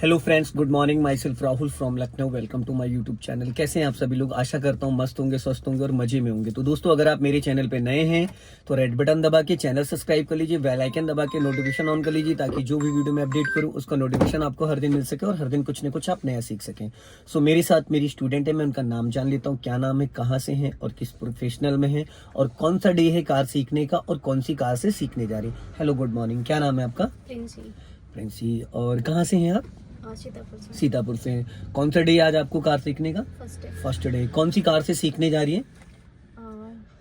Hello friends, good morning. Myself Rahul from Lucknow. Welcome to my YouTube channel. कैसे हैं आप सभी लोग? आशा करता हूं मस्त होंगे, स्वस्थ होंगे और मजे में होंगे। तो दोस्तों, अगर आप मेरे चैनल पे नए हैं तो रेड बटन दबा के चैनल सब्सक्राइब कर लीजिए, बेल आइकन दबा के नोटिफिकेशन ऑन कर लीजिए, ताकि जो भी वीडियो मैं अपडेट करूं उसका नोटिफिकेशन आपको हर दिन मिल सके और हर दिन कुछ न कुछ आप नया सीख सकें। सो मेरे साथ मेरी स्टूडेंट है, मैं उनका नाम जान लेता हूँ। क्या नाम है, कहाँ से है और किस प्रोफेशनल में है, और कौन सा डे है कार सीखने का और कौन सी कार से सीखने जा रही है। Hello, good morning. क्या नाम है आपका? प्रिंसी। प्रिंसी। और कहाँ से हैं आप? सीतापुर से। सीतापुर से। कौन सा डे आज आपको कार सीखने का? First day. कौन सी कार से सीखने जा रही है?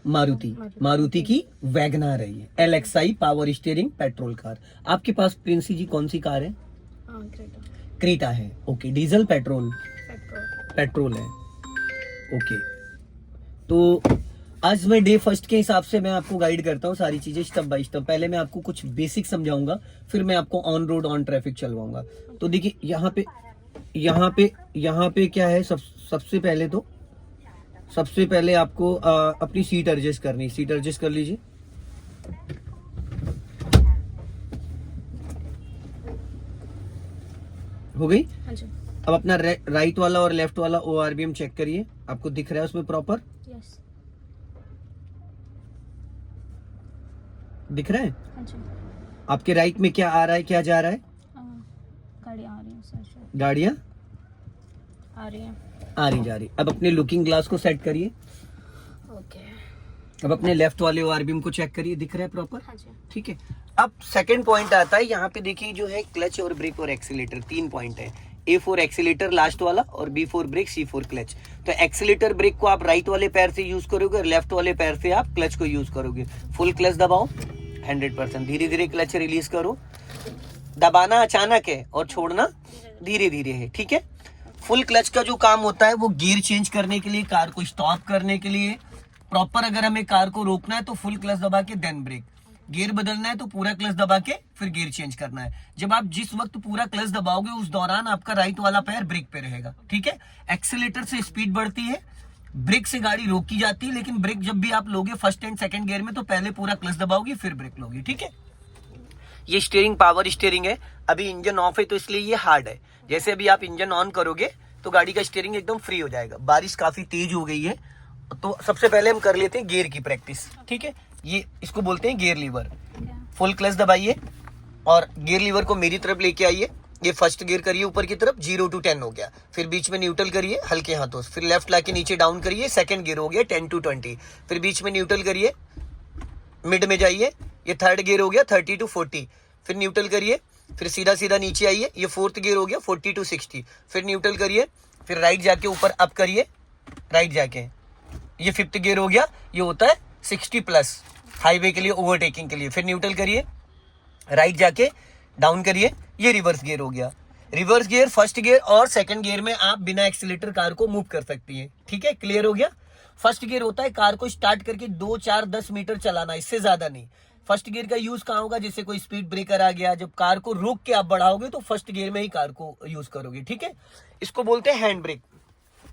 मारुति। मारुति की वैगनार है ये, LXI power steering petrol car. आपके पास प्रिंसी जी कौन सी कार है? क्रेटा है। ओके। Diesel petrol? पेट्रोल है। ओके। तो आज मैं डे फर्स्ट के हिसाब से मैं आपको गाइड करता हूँ सारी चीजें स्टेप बाय स्टेप। पहले मैं आपको कुछ बेसिक समझाऊंगा, फिर मैं आपको ऑन रोड ऑन ट्रैफिक चलवाऊंगा। तो देखिए, यहाँ पे क्या है, सबसे पहले आपको अपनी सीट एडजस्ट करनी। सीट एडजस्ट कर लीजिए। हो गई? हाँ जी। अब अपना राइट वाला और लेफ्ट वाला ORBM चेक करिए। आपको दिख रहा है उसमें प्रॉपर? यस। दिख रहा है? हाँ जी। आपके राइट में क्या आ रहा है, क्या जा रहा है? गाड़ियाँ आ रही हैं सर। गाड़ियाँ आ रही हैं। आ रही जा रही। अब अपने लुकिंग ग्लास को सेट करिए। ओके। अब अपने लेफ्ट वाले ORBM को चेक करिए। दिख रहा है प्रॉपर? हाँ जी। ठीक है। अब सेकंड पॉइंट आता है। यहाँ पे देखिए, जो है क्लच और ब्रेक और एक्सीलेटर, 3 पॉइंट है। A4 एक्सीलेटर लास्ट वाला, और B4 ब्रेक, C4 क्लच। तो एक्सीलेटर ब्रेक को आप राइट वाले पैर से यूज करोगे और लेफ्ट वाले पैर से आप क्लच को यूज करोगे। फुल क्लच दबाओ 100%। धीरे धीरे क्लच रिलीज करो। दबाना अचानक है और छोड़ना धीरे धीरे है। ठीक है। फुल क्लच का जो काम होता है वो गियर चेंज करने के लिए, कार को स्टॉप करने के लिए। प्रॉपर अगर हमें कार को रोकना है तो फुल क्लच दबा के देन ब्रेक। गियर बदलना है तो पूरा क्लच दबा के फिर गियर चेंज करना है। जब आप जिस वक्त पूरा क्लच दबाओगे उस दौरान आपका राइट वाला पैर ब्रेक पे रहेगा। ठीक है। एक्सीलेटर से स्पीड बढ़ती है, ब्रेक से गाड़ी रोकी जाती है, लेकिन ब्रेक जब भी आप लोगे फर्स्ट एंड सेकंड गियर में तो पहले पूरा क्लच दबाओगे फिर ब्रेक लोगे। ठीक है। ये स्टीयरिंग पावर स्टीयरिंग है। अभी इंजन ऑफ है तो इसलिए ये हार्ड है। जैसे अभी आप इंजन ऑन करोगे तो गाड़ी का स्टीयरिंग एकदम फ्री हो जाएगा। बारिश काफी तेज हो गई है तो सबसे पहले हम कर लेते हैं गियर की प्रैक्टिस। ठीक है। ये इसको बोलते हैं गियर लीवर। फुल क्लच दबाइए और गियर लीवर को मेरी तरफ लेके आइए। ये फर्स्ट गियर करिए ऊपर की तरफ, 0 to 10 हो गया। फिर बीच में न्यूट्रल करिए हल्के हाथों से। फिर लेफ्ट लाके नीचे डाउन करिए, सेकंड गियर हो गया 10 to 20। फिर बीच में न्यूट्रल करिए, मिड में जाइए, ये थर्ड गियर हो गया 30 to 40। फिर न्यूट्रल करिए, फिर सीधा सीधा नीचे आइए, ये फोर्थ गियर हो गया 40 to 60। फिर न्यूट्रल करिए, फिर राइट जाके ऊपर अप करिए, राइट जाके ये फिफ्थ गियर हो गया। ये होता है 60+ हाईवे के लिए, ओवरटेकिंग के लिए। फिर न्यूट्रल करिए, राइट जाके डाउन करिए, ये रिवर्स गियर हो गया। रिवर्स गियर, फर्स्ट गियर और सेकंड गियर में आप बिना एक्सीलेटर कार को मूव कर सकती है। ठीक है। क्लियर हो गया? फर्स्ट गियर होता है कार को स्टार्ट करके 2, 4, 10 मीटर चलाना, इससे ज्यादा नहीं। फर्स्ट गियर का यूज कहाँ होगा? जैसे कोई स्पीड ब्रेकर आ गया, जब कार को रोक के आप बढ़ाओगे तो फर्स्ट गियर में ही कार को यूज करोगे। ठीक है। इसको बोलते हैं हैंड ब्रेक।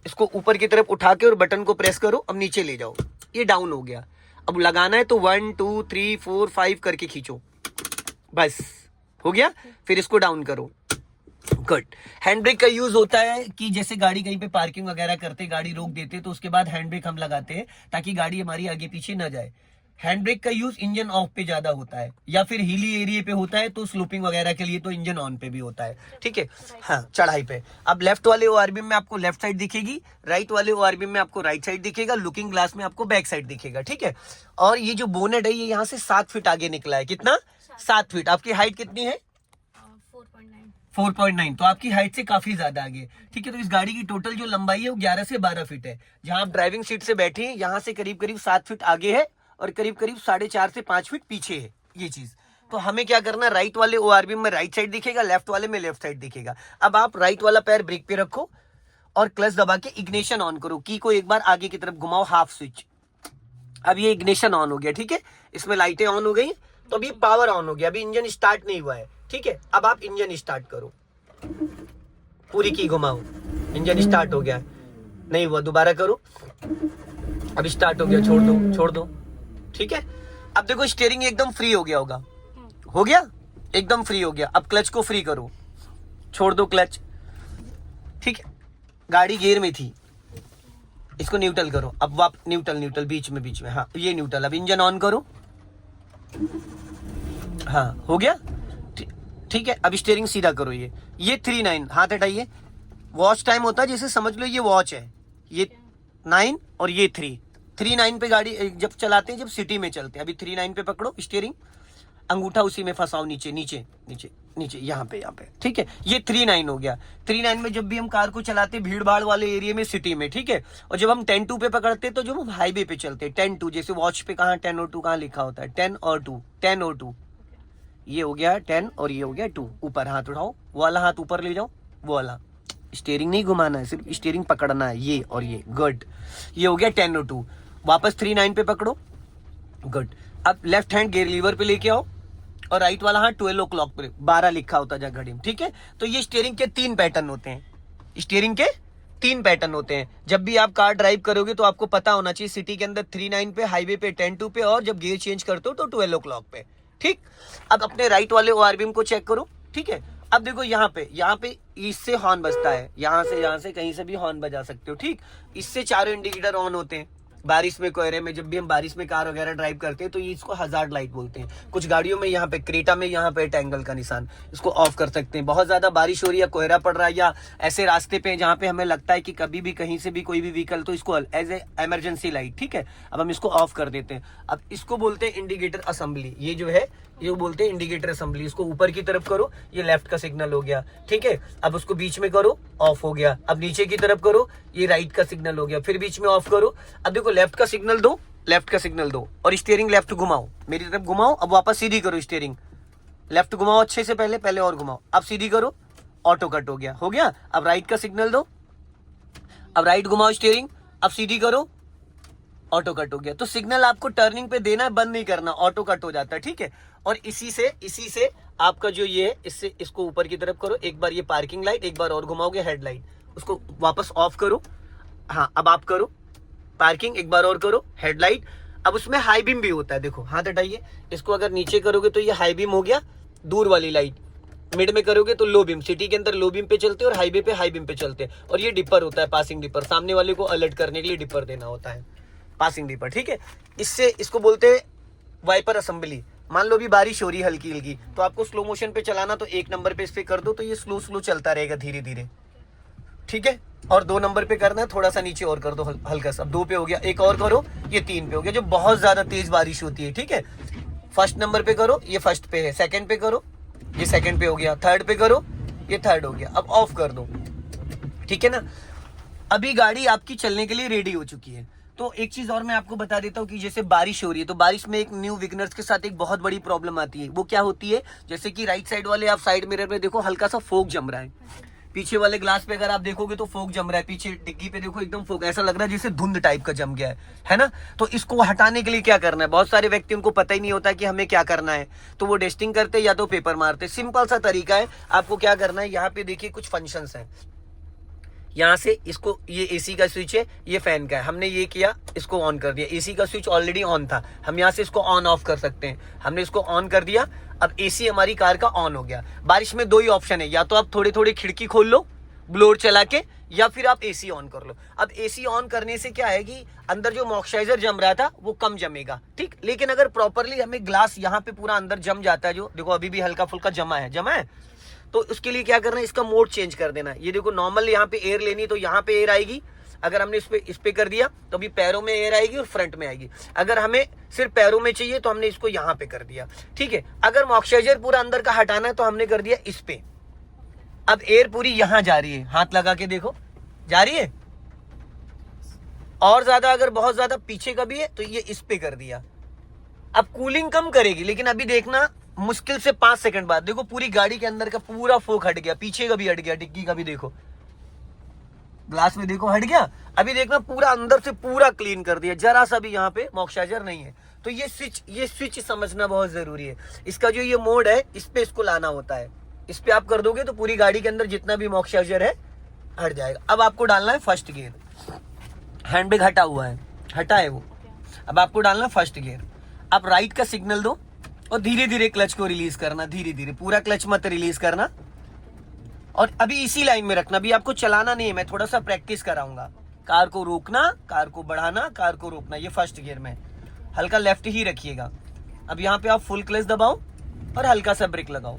इसको ऊपर की तरफ उठा के और बटन को प्रेस करो, अब नीचे ले जाओ, ये डाउन हो गया। अब लगाना है तो 1, 2, 3, 4, 5 करके खींचो, बस हो गया। फिर इसको डाउन करो। गुड। हैंड ब्रेक का यूज होता है कि जैसे गाड़ी कहीं पे पार्किंग वगैरह करते, गाड़ी रोक देते तो उसके बाद हैंड ब्रेक हम लगाते हैं ताकि गाड़ी हमारी आगे पीछे ना जाए। हैंड ब्रेक का यूज इंजन ऑफ पे ज्यादा होता है, या फिर हिली एरिया पे होता है तो स्लोपिंग वगैरह के लिए तो इंजन ऑन पे भी होता है। ठीक है। हाँ, चढ़ाई पे। अब लेफ्ट वाले ORBM में आपको लेफ्ट साइड दिखेगी, राइट वाले ORBM में आपको राइट साइड दिखेगा, लुकिंग ग्लास में आपको बैक साइड दिखेगा। ठीक है। और ये जो बोनेट है ये यहाँ से 7 फीट आगे निकला है। कितना? 7 फीट। आपकी हाइट कितनी है? 4.9। तो आपकी हाइट से काफी ज्यादा आगे। ठीक है। तो इस गाड़ी की टोटल जो लंबाई है वो 11 से 12 फीट है। जहां आप ड्राइविंग सीट से बैठे हैं यहाँ से करीब करीब 7 फीट आगे है और करीब करीब 4.5 से 5 फीट पीछे है ये चीज। तो हमें क्या करना, राइट वाले ORBM में राइट साइड दिखेगा, लेफ्ट वाले में लेफ्ट साइड दिखेगा। अब आप राइट वाला पैर ब्रेक पे रखो और क्लच दबा के इग्निशन ऑन करो। की को एक बार आगे की तरफ घुमाओ, हाफ स्विच। अब ये इग्निशन ऑन हो गया। ठीक है। इसमें लाइटें ऑन हो गई, तो अभी पावर ऑन हो गया। अभी इंजन स्टार्ट नहीं हुआ है। ठीक है। अब आप इंजन स्टार्ट करो, पूरी की घुमाओ, इंजन स्टार्ट हो गया। नहीं हुआ, दोबारा करो, अब स्टार्ट हो गया, छोड़ दो, छोड़ दो। ठीक है। अब देखो स्टीयरिंग एकदम फ्री हो गया होगा, हो गया, एकदम फ्री हो गया। अब क्लच को फ्री करो, छोड़ दो क्लच, ठीक है। गाड़ी गियर में थी, इसको न्यूट्रल करो। अब वाप न्यूट्रल बीच में, हाँ ये न्यूट्रल। अब इंजन ऑन करो, हाँ हो गया, ठीक है। अब स्टीयरिंग सीधा करो। ये 3-9, हाथ हटाइए। वॉच टाइम होता है, जैसे समझ लो ये वॉच है, ये 9 और ये 3-9 पे गाड़ी जब चलाते हैं, जब सिटी में चलते हैं। अभी 3-9 पे पकड़ो स्टीयरिंग, अंगूठा उसी में फंसाओ, नीचे यहाँ पे, ठीक है। ये 3-9 हो गया। 3-9 में जब भी हम कार को चलाते हैं भीड़ भाड़ वाले एरिया में, सिटी में, ठीक है। और जब हम 10-2 पे पकड़ते हैं, तो जब हम हाईवे पे चलते हैं 10-2, जैसे वॉच पे कहाँ 10 और 2 कहाँ लिखा होता है, 10 और 2, ये हो गया 10 और ये हो गया 2। ऊपर हाथ उठाओ, वो वाला हाथ ऊपर ले जाओ, वो वाला। स्टीयरिंग नहीं घुमाना है, सिर्फ स्टीयरिंग पकड़ना है, ये और ये, गुड। ये हो गया 10 और 2। वापस 3-9 पे पकड़ो, गुड। अब लेफ्ट हैंड गियर लीवर पे लेके आओ और राइट वाला हाथ 12 o'clock पे, 12 लिखा होता है घड़ी में, ठीक है। तो ये स्टीयरिंग के 3 पैटर्न होते हैं। जब भी आप कार ड्राइव करोगे तो आपको पता होना चाहिए, सिटी के अंदर 3-9 पे, हाईवे पे 10-2 पे, और जब गियर चेंज करते हो तो 12 o'clock पे, ठीक। अब अपने राइट वाले ORVM को चेक करो, ठीक है। अब देखो यहाँ पे इससे हॉर्न बजता है, यहाँ से कहीं से भी हॉर्न बजा सकते हो, ठीक। इससे चारों इंडिकेटर ऑन होते हैं। बारिश में, कोहरे में, जब भी हम बारिश में कार वगैरह ड्राइव करते हैं तो ये इसको हजार्ड लाइट बोलते हैं। कुछ गाड़ियों में यहाँ पे, क्रेटा में यहाँ पे एंगल का निशान, इसको ऑफ कर सकते हैं। बहुत ज्यादा बारिश हो रही है, कोहरा पड़ रहा है, या ऐसे रास्ते पे जहाँ पे हमें लगता है कि कभी भी कहीं से भी कोई भी व्हीकल, तो इसको एज ए इमरजेंसी लाइट, ठीक है। अब हम इसको ऑफ कर देते हैं। अब इसको बोलते हैं इंडिकेटर असेंबली। ये जो है ये बोलते हैं इंडिकेटर असेंबली। इसको ऊपर की तरफ करो, ये लेफ्ट का सिग्नल हो गया, ठीक है। अब उसको बीच में करो, ऑफ हो गया। अब नीचे की तरफ करो, ये राइट का सिग्नल हो गया, फिर बीच में ऑफ करो। अब देखो लेफ्ट का सिग्नल दो और स्टीयरिंग लेफ्ट घुमाओ, मेरी तरफ घुमाओ। अब वापस सीधी करो स्टीयरिंग, लेफ्ट घुमाओ अच्छे से, पहले और घुमाओ। अब सीधी करो, ऑटो कट हो गया। अब राइट का सिग्नल दो, अब राइट घुमाओ स्टीयरिंग, अब सीधी करो, ऑटो कट हो गया। तो सिग्नल आपको टर्निंग पे देना है, बंद नहीं करना, ऑटो कट हो जाता है, ठीक है। और इसी से आपका जो ये है, इसको ऊपर की तरफ करो। एक बार ये पार्किंग लाइट, एक बार और घुमाओगे हेडलाइट, उसको वापस ऑफ करो। हाँ अब आप करो पार्किंग, एक बार और करो हेडलाइट। अब उसमें हाई बीम भी होता है, देखो हाथ हटाइए। इसको अगर नीचे करोगे तो ये हाई बीम हो गया, दूर वाली लाइट। मिड में करोगे तो लो बीम, सिटी के अंदर लो बीम पे चलते हैं और हाईवे पे हाई बीम पे चलते हैं। और ये डिपर होता है, पासिंग डिपर, सामने वाले को अलर्ट करने के लिए डिपर देना होता है, पासिंग डिपर, ठीक है। इसको बोलते हैं वाइपर असेंबली। मान लो भी बारिश हो रही है हल्की, तो आपको स्लो मोशन पे चलाना, तो 1 नंबर पे इस पे कर दो, तो ये स्लो चलता रहेगा धीरे धीरे, ठीक है। और 2 नंबर पे करना है, थोड़ा सा नीचे और कर दो हल्का सा। 2 पे हो गया, एक और करो, ये 3 पे हो गया। जो बहुत ज्यादा तेज बारिश होती है, ठीक है। फर्स्ट नंबर पे करो, ये फर्स्ट पे है। सेकंड पे करो, ये सेकंड पे हो गया। थर्ड पे करो, ये थर्ड हो गया। अब ऑफ कर दो, ठीक है ना। अभी गाड़ी आपकी चलने के लिए रेडी हो चुकी है। तो एक चीज और मैं आपको बता देता हूँ कि जैसे बारिश हो रही है, तो बारिश में एक न्यू विगनर्स के साथ एक बहुत बड़ी प्रॉब्लम आती है। वो क्या होती है, जैसे कि राइट साइड वाले आप साइड मिरर में देखो, हल्का सा फोग जम रहा है। पीछे वाले ग्लास पे अगर आप देखोगे तो फोग जम रहा है। पीछे डिग्गी पे देखो, एकदम फोग, ऐसा लग रहा है जैसे धुंध टाइप का जम गया है ना। तो इसको हटाने के लिए क्या करना है, बहुत सारे व्यक्ति उनको पता ही नहीं होता कि हमें क्या करना है, तो वो डेस्टिंग करते या तो पेपर मारते। सिंपल सा तरीका है, आपको क्या करना है, यहाँ पे देखिए कुछ फंक्शंस हैं। यहाँ से इसको, ये एसी का स्विच है, ये फैन का है, हमने ये किया, इसको ऑन कर दिया। एसी का स्विच ऑलरेडी ऑन था, हम यहाँ से इसको ऑन ऑफ कर सकते हैं। हमने इसको ऑन कर दिया, अब एसी हमारी कार का ऑन हो गया। बारिश में 2 ही ऑप्शन है, या तो आप थोड़े थोड़े खिड़की खोल लो ब्लोअर चला के, या फिर आप एसी ऑन कर लो। अब एसी ऑन करने से क्या है कि अंदर जो मॉइस्चराइजर जम रहा था वो कम जमेगा, ठीक। लेकिन अगर प्रॉपरली हमें ग्लास यहाँ पे पूरा अंदर जम जाता है, जो देखो अभी भी हल्का फुल्का जमा है, तो उसके लिए क्या करना है, इसका मोड चेंज कर देना है। ये देखो नॉर्मल यहाँ पे एयर लेनी, तो यहाँ पे एयर आएगी। अगर हमने इस पे कर दिया तो अभी पैरों में एयर आएगी और फ्रंट में आएगी। अगर हमें सिर्फ पैरों में चाहिए तो हमने इसको यहाँ पे कर दिया, ठीक है। अगर मॉइस्चराइजर पूरा अंदर का हटाना है तो हमने कर दिया इस पे। अब एयर पूरी यहां जा रही है, हाथ लगा के देखो, जा रही है। और ज्यादा अगर बहुत ज्यादा पीछे का भी है तो ये इस पे कर दिया। अब कूलिंग कम करेगी, लेकिन अभी देखना मुश्किल से 5 सेकंड बाद देखो पूरी गाड़ी के अंदर का पूरा फोक हट गया, पीछे का भी हट गया, डिग्गी का भी देखो, ग्लास में देखो हट गया। अभी देखना पूरा अंदर से पूरा क्लीन कर दिया, जरा सा भी यहाँ पे मॉइस्चराइजर नहीं है। तो ये स्विच समझना बहुत जरूरी है। इसका जो ये मोड है, इस पे इसको लाना होता है। इस पे आप कर दोगे तो पूरी गाड़ी के अंदर जितना भी मॉइस्चराइजर है हट जाएगा। अब आपको डालना है फर्स्ट गियर, हैंडब्रेक हटा हुआ है, हटा है वो। अब आपको डालना है फर्स्ट गियर। आप राइट का सिग्नल दो और धीरे धीरे क्लच को रिलीज करना, धीरे धीरे, पूरा क्लच मत रिलीज करना। और अभी इसी लाइन में रखना, अभी आपको चलाना नहीं है, मैं थोड़ा सा प्रैक्टिस कराऊंगा। कार को रोकना, कार को बढ़ाना, कार को रोकना, ये फर्स्ट गियर में। हल्का लेफ्ट ही रखिएगा। अब यहाँ पे आप फुल क्लच दबाओ और हल्का सा ब्रेक लगाओ।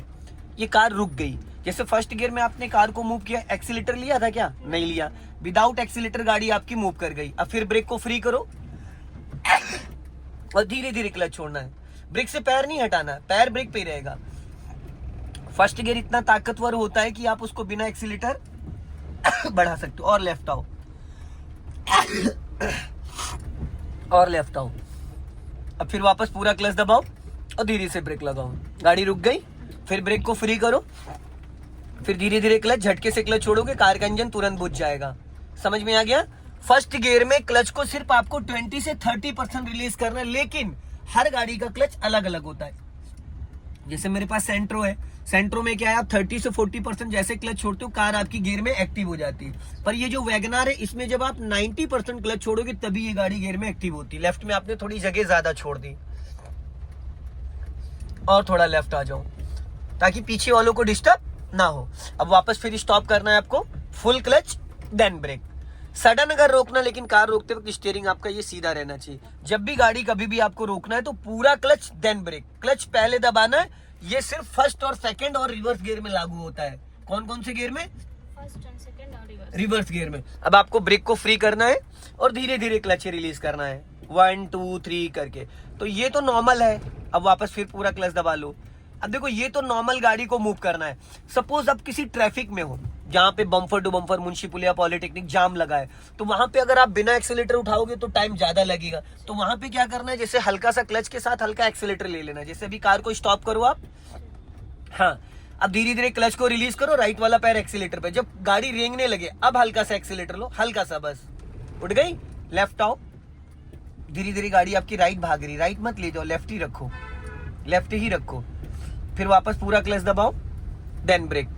ये कार रुक गई। जैसे फर्स्ट गियर में आपने कार को मूव किया, एक्सीलेटर लिया था क्या? नहीं लिया। विदाउट एक्सीलेटर गाड़ी आपकी मूव कर गई। अब फिर ब्रेक को फ्री करो और धीरे धीरे क्लच छोड़ना है। ब्रेक से पैर नहीं हटाना, पैर ब्रेक पे ही रहेगा। फर्स्ट गियर इतना ताकतवर होता है कि आप उसको बिना एक्सीलेटर बढ़ा सकते हो। और लेफ्ट आओ और लेफ्ट आओ। अब फिर वापस पूरा क्लच दबाओ और धीरे से ब्रेक लगाओ। गाड़ी रुक गई, फिर ब्रेक को फ्री करो, फिर धीरे धीरे क्लच, झटके से क्लच छोड़ोगे, कार का इंजन तुरंत बुझ जाएगा। समझ में आ गया? फर्स्ट गियर में क्लच को सिर्फ आपको 20 से 30% रिलीज करना है, लेकिन हर गाड़ी का क्लच अलग अलग होता है। जैसे मेरे पास सेंट्रो है, सेंट्रो में क्या है, आप 30 से 40% जैसे क्लच छोड़ते हो, कार आपकी गियर में एक्टिव हो जाती है। पर ये जो वैगनार है, इसमें जब आप 90% क्लच छोड़ोगे तभी ये गाड़ी गियर में एक्टिव होती है। लेफ्ट में आपने थोड़ी जगह ज्यादा छोड़ दी, और थोड़ा लेफ्ट आ जाओ ताकि पीछे वालों को डिस्टर्ब ना हो। अब वापस फिर स्टॉप करना है आपको, full clutch then brake. Sudden अगर रोकना, लेकिन कार रोकते वक्त स्टीयरिंग आपका ये सीधा रहना चाहिए। जब भी गाड़ी कभी भी आपको रोकना है तो पूरा क्लच देन ब्रेक। क्लच पहले दबाना है। ये सिर्फ फर्स्ट और सेकंड और रिवर्स गियर में लागू होता है। कौन कौन से गियर में? फर्स्ट एंड सेकंड और रिवर्स गियर में। अब आपको ब्रेक को फ्री करना है और धीरे धीरे क्लच रिलीज करना है, 1 2 3 करके। तो ये तो नॉर्मल है। अब वापस फिर पूरा क्लच दबा लो। अब देखो, ये तो नॉर्मल गाड़ी को मूव करना है। सपोज आप किसी ट्रैफिक में हो जहां पे बम्पर टू बम्पर, मुंशी पुलिया, पॉलिटेक्निक जाम लगा है, तो वहां पे अगर आप बिना एक्सीलेटर उठाओगे तो टाइम ज्यादा लगेगा। तो वहां पे क्या करना है, जैसे हल्का सा क्लच के साथ हल्का एक्सीलेटर ले लेना। जैसे अभी कार को स्टॉप करो आप, हाँ, अब धीरे धीरे क्लच को रिलीज करो, राइट वाला पैर एक्सीलेटर पे। जब गाड़ी रेंगने लगे, अब हल्का सा एक्सीलेटर लो, हल्का सा, बस उठ गई। लेफ्ट आओ, धीरे धीरे गाड़ी आपकी राइट भाग रही, राइट मत ले जाओ, लेफ्ट ही रखो, लेफ्ट ही रखो। फिर वापस पूरा क्लच दबाओ, देन ब्रेक।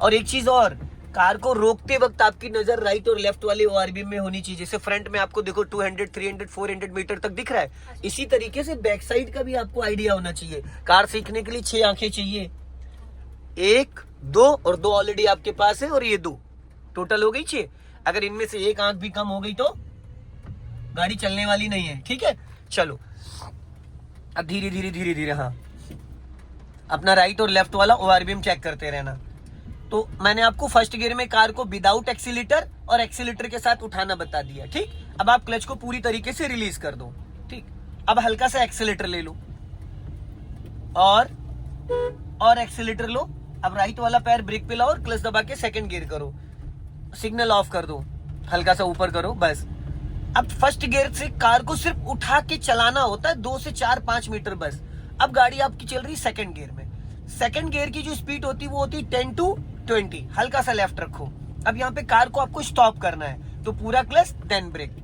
और एक चीज और, कार को रोकते वक्त आपकी नजर राइट और लेफ्ट वाले ओआरबी में होनी चाहिए। जैसे फ्रंट में आपको देखो 200, 300, 400 मीटर तक दिख रहा है, इसी तरीके से बैक साइड का भी आपको आइडिया होना चाहिए। कार सीखने के लिए 6 आंखें चाहिए, 1 2 और 2 ऑलरेडी आपके पास है, और ये 2 टोटल हो गई 6। अगर इनमें से एक आंख भी कम हो गई तो गाड़ी चलने वाली नहीं है। ठीक है, चलो अब धीरे धीरे धीरे धीरे, हाँ, अपना राइट और लेफ्ट वाला ओआरबीएम चेक करते रहना। तो मैंने आपको फर्स्ट गियर में कार को विदाउट एक्सीलेटर और एक्सीलेटर के साथ उठाना बता दिया। ठीक, अब आप क्लच को पूरी तरीके से रिलीज कर दो। ठीक, अब हल्का सा एक्सीलेटर ले लो और एक्सीलेटर लो। अब राइट वाला पैर ब्रेक पे लाओ और क्लच दबा के सेकंड गियर करो, सिग्नल ऑफ कर दो, हल्का सा ऊपर करो, बस। अब फर्स्ट गियर से कार को सिर्फ उठा के चलाना होता है 2 से 4-5 मीटर, बस। अब गाड़ी आपकी चल रही सेकंड गियर में। सेकंड गियर की जो स्पीड होती है वो होती है 10 to 20। हल्का सा लेफ्ट रखो। अब यहाँ पे कार को आपको स्टॉप करना है, तो पूरा क्लच देन ब्रेक।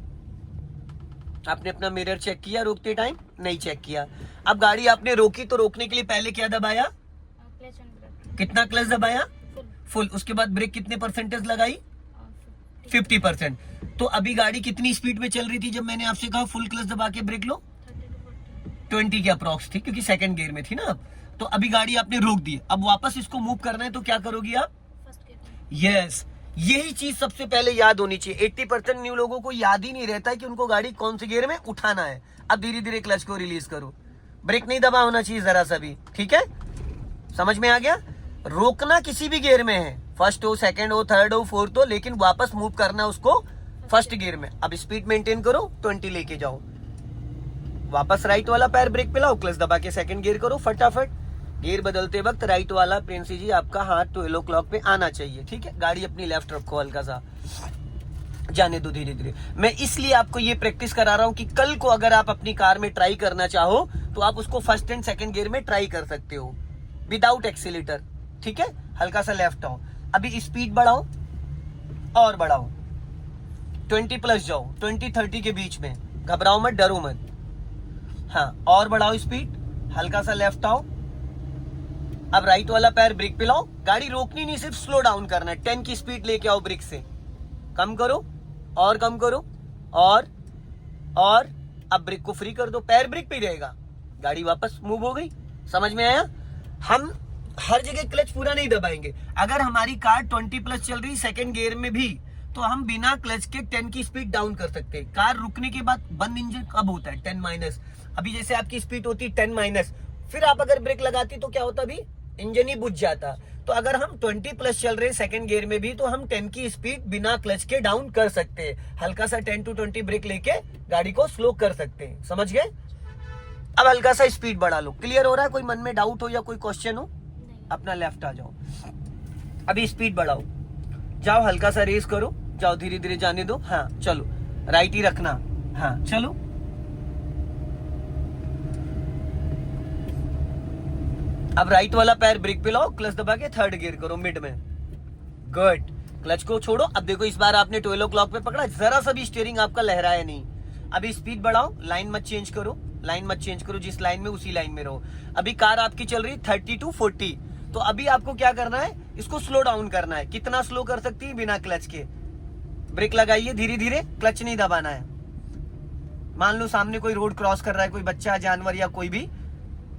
आपने अपना मिरर चेक किया रोकते टाइम? नहीं चेक किया। अब गाड़ी आपने रोकी तो रोकने के लिए पहले क्या दबाया? Clutch and brake. कितना क्लच दबाया? फुल। उसके बाद ब्रेक कितने परसेंटेज लगाई? 50%। तो अभी गाड़ी कितनी स्पीड में चल रही थी जब मैंने आपसे कहा फुल क्लच दबा के ब्रेक लो? 20 के अप्रॉक्स थी, क्योंकि सेकंड गियर में थी ना। अब तो अभी गाड़ी आपने रोक दी, अब वापस इसको मूव करना है तो क्या करोगी आप? यस, यही चीज सबसे पहले याद होनी चाहिए। 80% न्यू लोगों को याद ही नहीं रहता है कि उनको गाड़ी कौन से गियर में उठाना है। अब धीरे धीरे क्लच को रिलीज करो, ब्रेक नहीं दबा होना चाहिए जरा सा भी। ठीक है, समझ में आ गया? रोकना किसी भी गियर में है, फर्स्ट हो, सेकंड हो, थर्ड हो, फोर्थ हो, लेकिन वापस मूव करना उसको फर्स्ट गियर में। अब स्पीड मेंटेन करो, 20 लेके जाओ, वापस राइट वाला पैर ब्रेक पे लाओ, क्लच दबा के सेकंड गियर करो फटाफट। गियर बदलते वक्त राइट वाला प्रिंसी जी आपका हाथ 12 o'clock पे आना चाहिए। ठीक है, गाड़ी अपनी लेफ्ट रखो, हल्का सा जाने दो धीरे धीरे। मैं इसलिए आपको ये प्रैक्टिस करा रहा हूं कि कल को अगर आप अपनी कार में ट्राई करना चाहो तो आप उसको फर्स्ट एंड सेकंड गियर में ट्राई कर सकते हो विदाउट एक्सीलेटर। ठीक है, हल्का सा लेफ्ट आओ, अभी स्पीड बढ़ाओ और बढ़ाओ, 20 प्लस जाओ, 20-30 के बीच में, घबराओ मत, डरो मत। हाँ, और बढ़ाओ स्पीड, हल्का सा लेफ्ट आओ। अब राइट वाला पैर ब्रेक पे लाओ, गाड़ी रोकनी नहीं, सिर्फ स्लो डाउन करना है। 10 की स्पीड लेके आओ, ब्रेक से कम करो और कम करो, और अब ब्रेक को फ्री कर दो, पैर ब्रेक पे रहेगा, गाड़ी वापस मूव हो गई। समझ में आया? हम हर जगह क्लच पूरा नहीं दबाएंगे। अगर हमारी कार 20 प्लस चल रही सेकंड गियर में भी, तो हम बिना क्लच के 10 की स्पीड डाउन कर सकते हैं। कार रुकने के बाद बंद इंजन कब होता है? 10 माइनस। अभी जैसे आपकी स्पीड होती 10 माइनस, फिर आप अगर ब्रेक लगाती तो क्या होता? अभी इंजन ही बुझ जाता। तो अगर हम 20 प्लस चल रहे सेकंड गियर में भी, तो हम 10 की स्पीड बिना क्लच के डाउन कर सकते हैं। हल्का सा 10 to 20 ब्रेक लेके गाड़ी को स्लो कर सकते हैं। समझ गए? अब हल्का सा स्पीड बढ़ा लो। क्लियर हो रहा है? कोई मन में डाउट हो या कोई क्वेश्चन हो? अपना लेफ्ट आ जाओ, अभी स्पीड बढ़ाओ, जाओ हल्का सा रेस करो, जाओ धीरे धीरे जाने दो। हाँ चलो, राइट ही रखना। हाँ चलो, अब राइट वाला पैर ब्रेक पे लाओ, क्लच दबा के थर्ड गियर करो मिड में। गुड, क्लच को छोड़ो। अब देखो इस बार आपने 12 o'clock पे पकड़ा, जरा सा भी स्टीयरिंग आपका लहराया नहीं। अभी स्पीड बढ़ाओ, लाइन मत चेंज करो, लाइन मत चेंज करो, जिस लाइन में उसी लाइन में रहो। अभी कार आपकी चल रही 30 to 40, तो अभी आपको क्या करना है? इसको स्लो डाउन करना है। कितना स्लो कर सकती है? बिना क्लच के। ब्रेक लगाइए धीरे धीरे, क्लच नहीं दबाना है। मान लो सामने कोई रोड क्रॉस कर रहा है, कोई बच्चा, जानवर या कोई भी,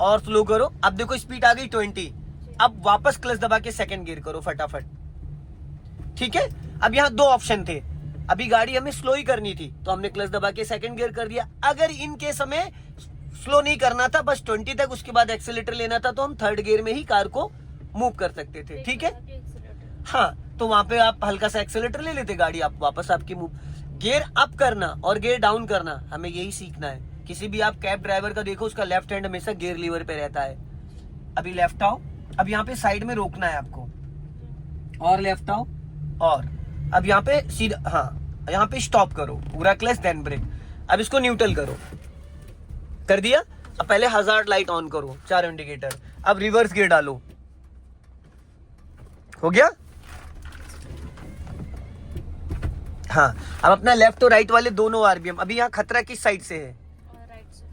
और स्लो करो। अब देखो स्पीड आ गई 20, अब वापस क्लच दबा के सेकंड गियर करो फटाफट। ठीक है? अब यहाँ दो ऑप्शन थे, अभी गाड़ी हमें स्लो ही करनी थी तो हमने क्लच दबा के सेकंड गियर कर दिया। अगर इन केस हमें स्लो नहीं करना था, बस 20 तक, उसके बाद एक्सीलेटर लेना था, तो हम थर्ड गियर में ही कार को मूव कर सकते थे। ठीक है? हाँ, तो वहां पे आप हल्का सा एक्सीलेटर ले लेते, गाड़ी आप वापस आपकी मूव। गियर अप करना और गियर डाउन करना हमें यही सीखना है। किसी भी आप कैब ड्राइवर का देखो, उसका लेफ्ट हैंड हमेशा गियर लीवर पे रहता है। अभी लेफ्ट आओ, अब यहाँ पे साइड में रोकना है आपको, और लेफ्ट आओ, और अब यहाँ पे सीधा, हाँ यहाँ पे स्टॉप करो, पूरा क्लच देन ब्रेक। अब इसको न्यूट्रल करो, कर दिया। अब पहले हजार्ड लाइट ऑन करो, 4 इंडिकेटर। अब रिवर्स गियर डालो, हो गया? हाँ, अब अपना लेफ्ट और राइट वाले दोनों आरबीएम। अभी यहाँ खतरा किस साइड से है?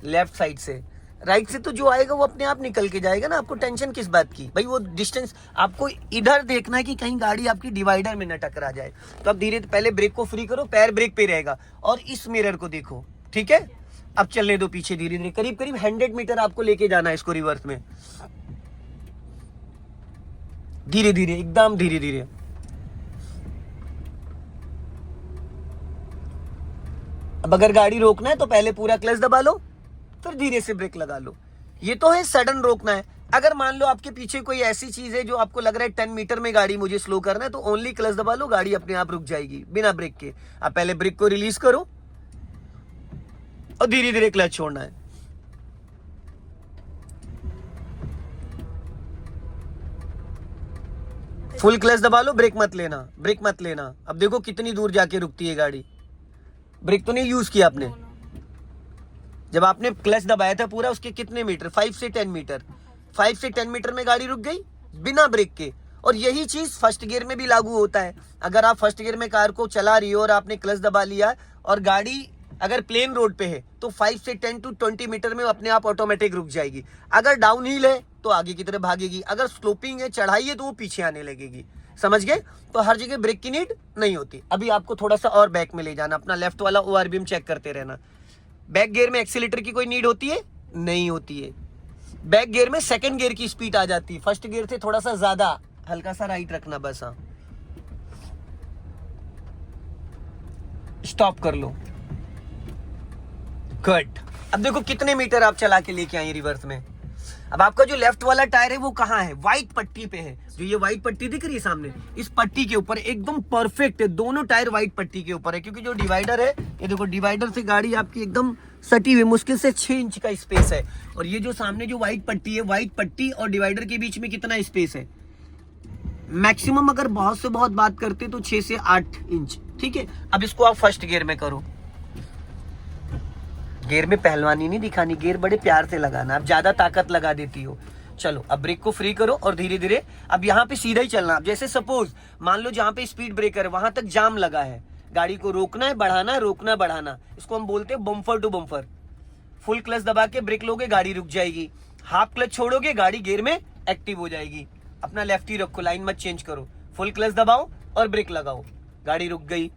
लेफ्ट साइड से। राइट से तो जो आएगा वो अपने आप निकल के जाएगा ना, आपको टेंशन किस बात की भाई? वो डिस्टेंस आपको इधर देखना है कि कहीं गाड़ी आपकी डिवाइडर में न टकरा जाए। तो अब धीरे पहले ब्रेक को फ्री करो, पैर ब्रेक पे रहेगा, और इस मिरर को देखो। ठीक है? अब चलने दो पीछे धीरे धीरे, करीब करीब 100 मीटर आपको लेके जाना है इसको रिवर्स में, धीरे धीरे, एकदम धीरे धीरे। अब अगर गाड़ी रोकना है तो पहले पूरा क्लच दबा लो, फिर धीरे से ब्रेक लगा लो। ये तो है सडन रोकना है। अगर मान लो आपके पीछे कोई ऐसी चीज है जो आपको लग रहा है 10 मीटर में गाड़ी मुझे स्लो करना है, तो ओनली क्लच दबा लो, गाड़ी अपने आप रुक जाएगी बिना ब्रेक के। अब पहले ब्रेक को रिलीज करो और धीरे धीरे क्लच छोड़ना है। फुल क्लच दबा लो, ब्रेक मत लेना, ब्रेक मत लेना। अब देखो कितनी दूर जाके रुकती है गाड़ी। ब्रेक तो नहीं यूज किया आपने? जब आपने क्लच दबाया था पूरा, उसके कितने मीटर? 5 से 10 मीटर। 5 से 10 मीटर में गाड़ी रुक गई बिना ब्रेक के। और यही चीज फर्स्ट गियर में भी लागू होता है। अगर आप फर्स्ट गियर में कार को चला रही हो और आपने क्लच दबा लिया, और गाड़ी अगर प्लेन रोड पे है, तो 5 से 10 to 20 मीटर में अपने आप ऑटोमेटिक रुक जाएगी। अगर डाउन हिल है तो आगे की तरफ भागेगी, अगर स्लोपिंग है, चढ़ाई है, तो वो पीछे आने लगेगी। समझ गए? तो हर जगह ब्रेक की नीड नहीं होती। अभी आपको थोड़ा सा और बैक में ले जाना, अपना लेफ्ट वाला ओआरबीएम चेक करते रहना। बैक गियर में एक्सीलेटर की कोई नीड होती है? नहीं होती है। बैक गियर में सेकंड गियर की स्पीड आ जाती है, फर्स्ट गियर से थोड़ा सा ज्यादा। हल्का सा राइट रखना बस। हाँ, स्टॉप कर लो। गुड। अब देखो कितने मीटर आप चला के लेके आए रिवर्स में। अब आपका जो लेफ्ट वाला टायर है वो कहाँ है? व्हाइट पट्टी पे है। जो ये व्हाइट पट्टी दिख रही है सामने, इस पट्टी के ऊपर एकदम परफेक्ट है। दोनों टायर व्हाइट पट्टी के ऊपर है, क्योंकि जो डिवाइडर है, ये देखो डिवाइडर से गाड़ी आपकी एकदम सटी हुई, मुश्किल से 6 इंच का स्पेस है। और ये जो सामने जो व्हाइट पट्टी है, व्हाइट पट्टी और डिवाइडर के बीच में कितना स्पेस है? मैक्सिमम अगर बहुत से बहुत बात करते तो 6 से 8 इंच। ठीक है? अब इसको आप फर्स्ट गियर में करो। गियर में पहलवानी नहीं दिखानी, गियर बड़े प्यार से लगाना, आप ज्यादा ताकत लगा देती हो। चलो, अब ब्रेक को फ्री करो और धीरे धीरे अब यहाँ पे सीधा ही चलना। अब जैसे सपोज मान लो जहाँ पे स्पीड ब्रेकर है वहां तक जाम लगा है, गाड़ी को रोकना है, बढ़ाना है, रोकना बढ़ाना, इसको हम बोलते हैं bumper to bumper. Full clutch दबा के ब्रेक लोगे, गाड़ी रुक जाएगी। हाफ क्लच छोड़ोगे, गाड़ी गियर में एक्टिव हो जाएगी। अपना लेफ्ट ही रखो, लाइन मत चेंज करो। फुल क्लच दबाओ और ब्रेक लगाओ, गाड़ी रुक गई।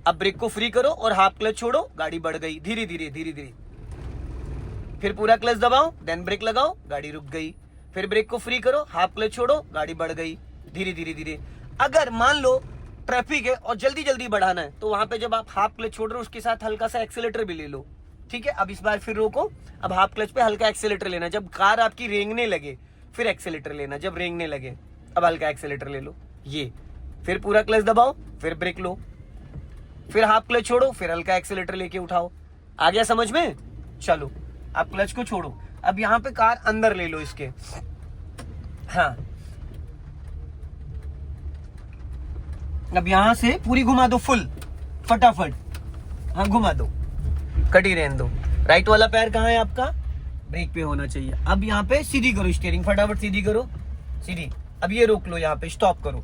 अब ब्रेक को फ्री करो और हाफ क्लच छोड़ो, गाड़ी बढ़ गई। धीरे धीरे धीरे धीरे, फिर पूरा क्लच दबाओ, देन ब्रेक लगाओ, गाड़ी रुक गई। फिर ब्रेक को फ्री करो, हाफ क्लच छोड़ो, गाड़ी बढ़ गई धीरे धीरे धीरे। अगर मान लो ट्रैफिक है और जल्दी जल्दी बढ़ाना है तो वहां पे जब आप हाफ क्लच छोड़ रहे हो उसके साथ हल्का सा एक्सीलेटर भी ले लो, ठीक है। अब इस बार फिर रोको, अब हाफ क्लच पे हल्का एक्सीलेटर लेना, जब कार आपकी रेंगने लगे फिर एक्सीलेटर लेना, जब रेंगने लगे अब हल्का एक्सीलेटर ले लो, ये फिर पूरा क्लच दबाओ, फिर ब्रेक लो, फिर हाफ क्लच छोड़ो, फिर हल्का एक्सीलेटर लेके उठाओ। आ गया समझ में? चलो अब क्लच को छोड़ो, अब यहाँ पे कार अंदर ले लो इसके, हाँ अब यहां से पूरी घुमा दो फुल फटाफट, हाँ घुमा दो, कटी रहने दो। राइट वाला पैर कहाँ है आपका? ब्रेक पे होना चाहिए। अब यहाँ पे सीधी करो स्टीयरिंग, फटाफट सीधी करो, सीधी। अब ये रोक लो, यहाँ पे स्टॉप करो,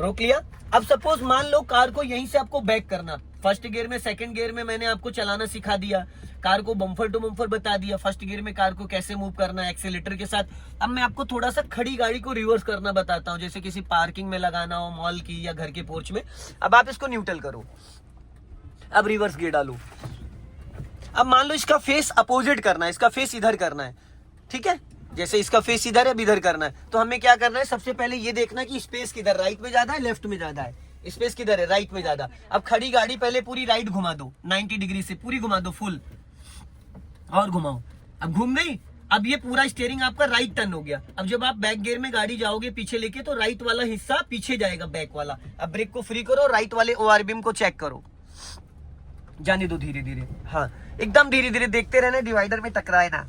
रोक लिया। अब सपोज मान लो कार को यहीं से आपको बैक करना, फर्स्ट गियर में सेकंड गियर में मैंने आपको चलाना सिखा दिया, कार को बम्फर टू बम्फर बता दिया, फर्स्ट गियर में कार को कैसे मूव करना है एक्सीलेटर के साथ। अब मैं आपको थोड़ा सा खड़ी गाड़ी को रिवर्स करना बताता हूँ, जैसे किसी पार्किंग में लगाना हो, मॉल की या घर के पोर्च में। अब आप इसको न्यूट्रल करो, अब रिवर्स गियर डालो। अब मान लो इसका फेस अपोजिट करना है, इसका फेस इधर करना है, ठीक है, जैसे इसका फेस इधर है, अब इधर करना है। तो हमें क्या करना है, सबसे पहले ये देखना कि स्पेस किधर, राइट में ज्यादा है लेफ्ट में ज्यादा है, स्पेस किधर है, राइट में ज्यादा। अब खड़ी गाड़ी पहले पूरी राइट घुमा दो, 90 डिग्री से पूरी घुमा दो फुल, और घुमाओ। अब घूम गई, अब ये पूरा स्टीयरिंग आपका राइट टर्न हो गया। अब जब आप बैक गियर में गाड़ी जाओगे पीछे लेके तो राइट वाला हिस्सा पीछे जाएगा, बैक वाला। अब ब्रेक को फ्री करो, राइट वाले ओआरबीएम को चेक करो, जाने दो धीरे धीरे, हाँ एकदम धीरे धीरे, देखते रहना डिवाइडर में टकराए ना।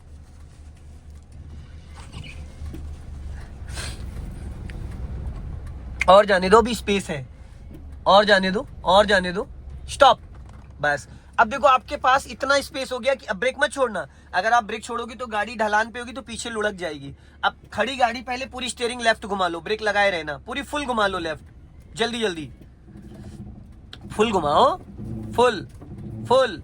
और जाने दो, अभी स्पेस है, और जाने दो, और जाने दो, स्टॉप, बस। अब देखो आपके पास इतना स्पेस हो गया कि अब ब्रेक मत छोड़ना, अगर आप ब्रेक छोड़ोगे तो गाड़ी ढलान पे होगी तो पीछे लुढ़क जाएगी। अब खड़ी गाड़ी पहले पूरी स्टीयरिंग लेफ्ट घुमा लो, ब्रेक लगाए रहना, पूरी फुल घुमा लो लेफ्ट, जल्दी जल्दी फुल घुमाओ, फुल फुल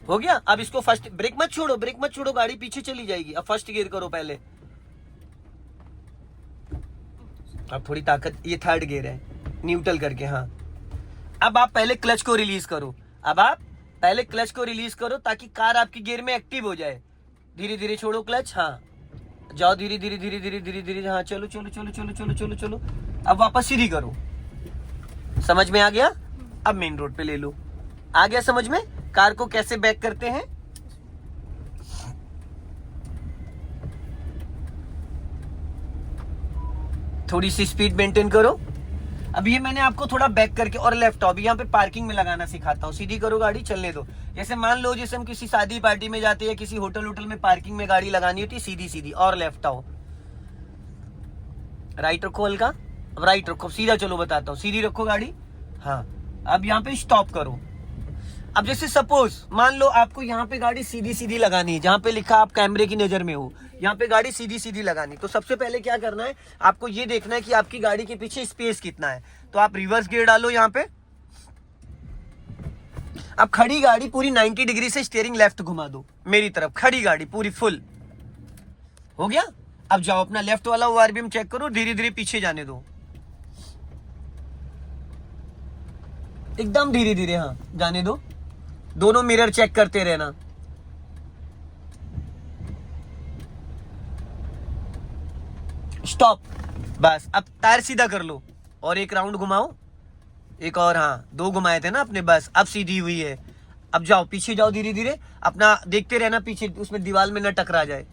हो गया। अब इसको फर्स्ट, ब्रेक मत छोड़ो, ब्रेक मत छोड़ो, गाड़ी पीछे चली जाएगी। अब फर्स्ट गियर करो पहले, अब थोड़ी ताकत, ये थर्ड गियर है, न्यूट्रल करके, हाँ। अब आप पहले क्लच को रिलीज करो, अब आप पहले क्लच को रिलीज करो ताकि कार आपकी गियर में एक्टिव हो जाए। धीरे धीरे छोड़ो क्लच, हाँ जाओ धीरे धीरे धीरे धीरे धीरे धीरे, हाँ चलो चलो चलो चलो चलो चलो चलो। अब वापस सीधी करो, समझ में आ गया? अब मेन रोड पे ले लो, आ गया समझ में कार को कैसे बैक करते हैं? थोड़ी सी स्पीड मेंटेन करो। अब ये मैंने आपको थोड़ा बैक करके और लेफ्ट आओ, यहाँ पे पार्किंग में लगाना सिखाता हूँ। सीधी करो गाड़ी, चलने दो। जैसे मान लो जैसे हम किसी शादी पार्टी में जाते हैं, किसी होटल वोटल में पार्किंग में गाड़ी लगानी होती है, सीधी सीधी, और लेफ्ट आओ, राइट रखो हल्का, अब राइट रखो, सीधा चलो बताता हूँ, सीधी रखो गाड़ी, हाँ। अब यहाँ पे स्टॉप करो। अब जैसे सपोज मान लो आपको यहाँ पे गाड़ी सीधी सीधी लगानी है, जहाँ पे लिखा आप कैमरे की नजर में हो, यहाँ पे गाड़ी सीधी सीधी लगानी। तो सबसे पहले क्या करना है, आपको ये देखना है कि आपकी गाड़ी के पीछे स्पेस कितना है। तो आप रिवर्स गियर डालो यहाँ पे। अब खड़ी गाड़ी पूरी 90 डिग्री से स्टीयरिंग लेफ्ट घुमा दो मेरी तरफ, खड़ी गाड़ी पूरी फुल हो गया। अब जाओ अपना लेफ्ट वाला ओआरबीएम चेक करो, धीरे धीरे पीछे जाने दो, एकदम धीरे धीरे, हाँ जाने दो। दोनों मिरर चेक करते रहना। स्टॉप, बस। अब टायर सीधा कर लो और एक राउंड घुमाओ, एक और, हाँ 2 घुमाए थे ना अपने, बस अब सीधी हुई है। अब जाओ पीछे जाओ धीरे धीरे, अपना देखते रहना पीछे उसमें दीवार में न टकरा जाए।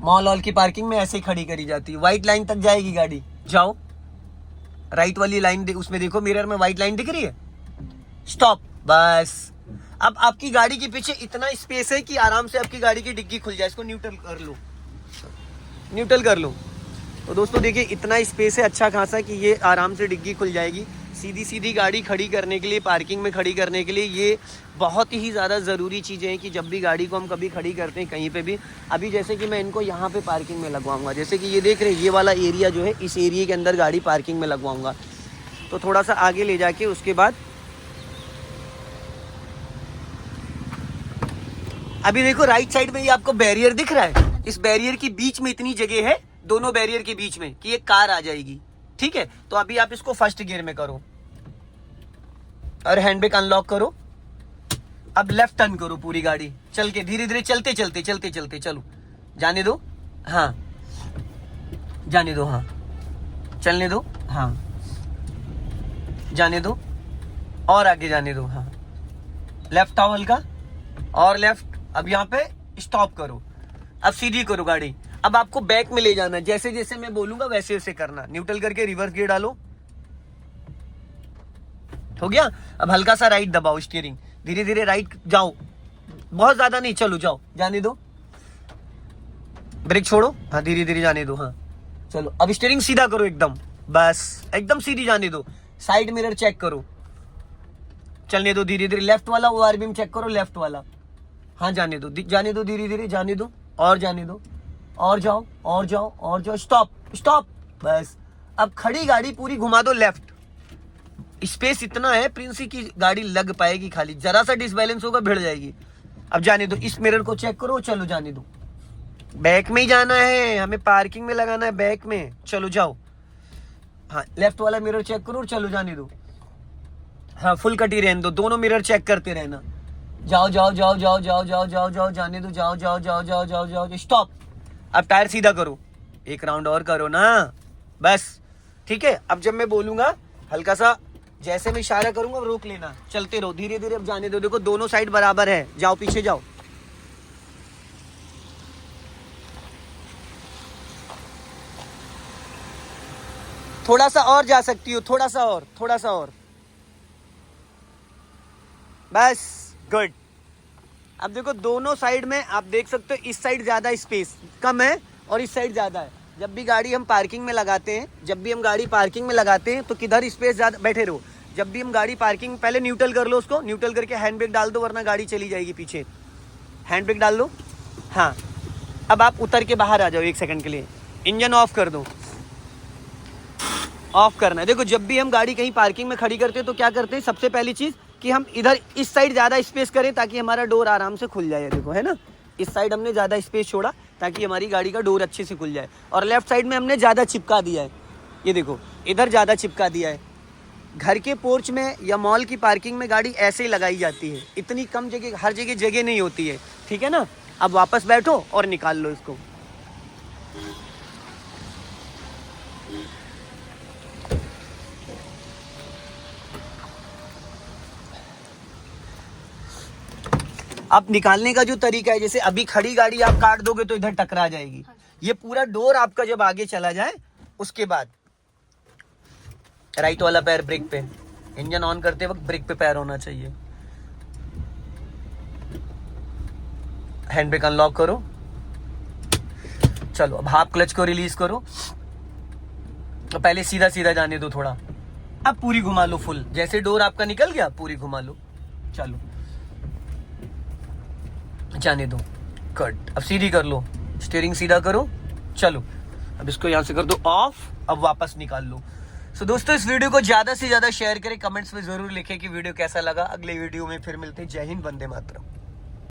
मॉल की पार्किंग में ऐसे ही खड़ी करी जाती है, व्हाइट लाइन तक जाएगी गाड़ी। जाओ राइट वाली लाइन उसमें देखो, मिरर में व्हाइट लाइन दिख रही है, स्टॉप, बस। अब आपकी गाड़ी के पीछे इतना स्पेस है कि आराम से आपकी गाड़ी की डिग्गी खुल जाए। इसको न्यूट्रल कर लो, न्यूट्रल कर लो। तो दोस्तों देखिए इतना स्पेस है अच्छा खासा कि ये आराम से डिग्गी खुल जाएगी। सीधी सीधी गाड़ी खड़ी करने के लिए, पार्किंग में खड़ी करने के लिए ये बहुत ही ज़्यादा ज़रूरी चीज़ें हैं कि जब भी गाड़ी को हम कभी खड़ी करते हैं कहीं पे भी। अभी जैसे कि मैं इनको यहाँ पे पार्किंग में लगवाऊंगा, जैसे कि ये देख रहे हैं, ये वाला एरिया जो है, इस एरिया के अंदर गाड़ी पार्किंग में लगवाऊंगा। तो थोड़ा सा आगे ले जाके उसके बाद अभी देखो राइट साइड में ये आपको बैरियर दिख रहा है, इस बैरियर के बीच में इतनी जगह है, दोनों बैरियर के बीच में, कि ये कार आ जाएगी, ठीक है। तो अभी आप इसको फर्स्ट गियर में करो और हैंडब्रेक अनलॉक करो। अब लेफ्ट टर्न करो पूरी गाड़ी चल के, धीरे धीरे चलते चलते चलते चलते चलो, जाने दो, हाँ जाने दो, हाँ चलने दो, हाँ जाने दो और आगे जाने दो, हाँ लेफ्ट आओ हल्का और लेफ्ट। अब यहाँ पे स्टॉप करो, अब सीधी करो गाड़ी। अब आपको बैक में ले जाना है, जैसे जैसे मैं बोलूंगा वैसे वैसे करना। न्यूट्रल करके रिवर्स गियर डालो, हो गया। अब हल्का सा राइट दबाओ, स्टीयरिंग धीरे धीरे राइट जाओ, बहुत ज्यादा नहीं, चलो जाओ, जाने दो, ब्रेक छोड़ो, हाँ धीरे धीरे जाने दो, हाँ चलो। अब स्टीयरिंग सीधा करो एकदम, बस एकदम सीधी जाने दो। साइड मिरर चेक करो, चलने दो धीरे धीरे। लेफ्ट वाला ओआरबीएम चेक करो, लेफ्ट वाला, हाँ जाने दो, जाने दो धीरे धीरे, जाने दो और जाने दो, और जाओ और जाओ और जाओ, स्टॉप स्टॉप, बस। अब खड़ी गाड़ी पूरी घुमा दो लेफ्ट। स्पेस इतना है प्रिंसी की गाड़ी लग पाएगी, खाली जरा सा डिसबैलेंस होगा भिड़ जाएगी। अब जाने दो, इस मिरर को चेक करो, चलो जाने दो। बैक में ही जाना है, हमें पार्किंग में लगाना है, बैक में, चलो जाओ। हाँ लेफ्ट वाला मिरर चेक करो और चलो जाने दो। हाँ फुल कटी रहने दो, दोनों मिरर चेक करते रहना। जाओ जाओ जाओ जाओ जाओ जाओ जाओ जाओ, जाने दो, जाओ जाओ जाओ जाओ जाओ जाओ, स्टॉप। अब टायर सीधा करो, एक राउंड और करो ना, बस ठीक है। अब जब मैं बोलूंगा हल्का सा, जैसे मैं इशारा करूंगा रोक लेना, चलते रहो धीरे धीरे। अब जाने दो, देखो दोनों साइड बराबर है, जाओ पीछे जाओ। थोड़ा सा और जा सकती हो, थोड़ा सा और, थोड़ा सा और, बस गुड। अब देखो दोनों साइड में आप देख सकते हो, इस साइड ज्यादा स्पेस कम है और इस साइड ज्यादा है। जब भी गाड़ी हम पार्किंग में लगाते हैं, जब भी हम गाड़ी पार्किंग में लगाते हैं तो किधर स्पेस ज्यादा, बैठे रहो। जब भी हम गाड़ी पार्किंग, पहले न्यूट्रल कर लो उसको, न्यूट्रल करके हैंड ब्रेक डाल दो वरना गाड़ी चली जाएगी पीछे। हैंड ब्रेक डाल लो, हाँ। अब आप उतर के बाहर आ जाओ 1 सेकंड के लिए, इंजन ऑफ कर दो। ऑफ करना है, देखो जब भी हम गाड़ी कहीं पार्किंग में खड़ी करते हैं तो क्या करते हैं, सबसे पहली चीज कि हम इधर इस साइड ज्यादा स्पेस करें ताकि हमारा डोर आराम से खुल जाए। देखो है ना, इस साइड हमने ज्यादा स्पेस छोड़ा ताकि हमारी गाड़ी का डोर अच्छे से खुल जाए। और लेफ्ट साइड में हमने ज्यादा चिपका दिया है, ये देखो इधर ज्यादा चिपका दिया है। घर के पोर्च में या मॉल की पार्किंग में गाड़ी ऐसे ही लगाई जाती है, इतनी कम जगह, हर जगह जगह नहीं होती है, ठीक है ना। अब वापस बैठो और निकाल लो इसको। अब निकालने का जो तरीका है, जैसे अभी खड़ी गाड़ी आप काट दोगे तो इधर टकरा जाएगी। ये पूरा डोर आपका जब आगे चला जाए उसके बाद राइट वाला पैर ब्रेक पे, इंजन ऑन करते वक्त ब्रेक पे पैर होना चाहिए। हैंड ब्रेक अनलॉक करो, चलो। अब हाफ क्लच को रिलीज करो, तो पहले सीधा सीधा जाने दो थोड़ा। अब पूरी घुमा लो फुल, जैसे डोर आपका निकल गया पूरी घुमा लो, चलो जाने दो, कट। अब सीधी कर लो, स्टीयरिंग सीधा करो, चलो। अब इसको यहां से कर दो ऑफ, अब वापस निकाल लो। सो दोस्तों इस वीडियो को ज्यादा से ज्यादा शेयर करें, कमेंट्स में जरूर लिखें कि वीडियो कैसा लगा। अगले वीडियो में फिर मिलते हैं। जय हिंद, वंदे मातरम।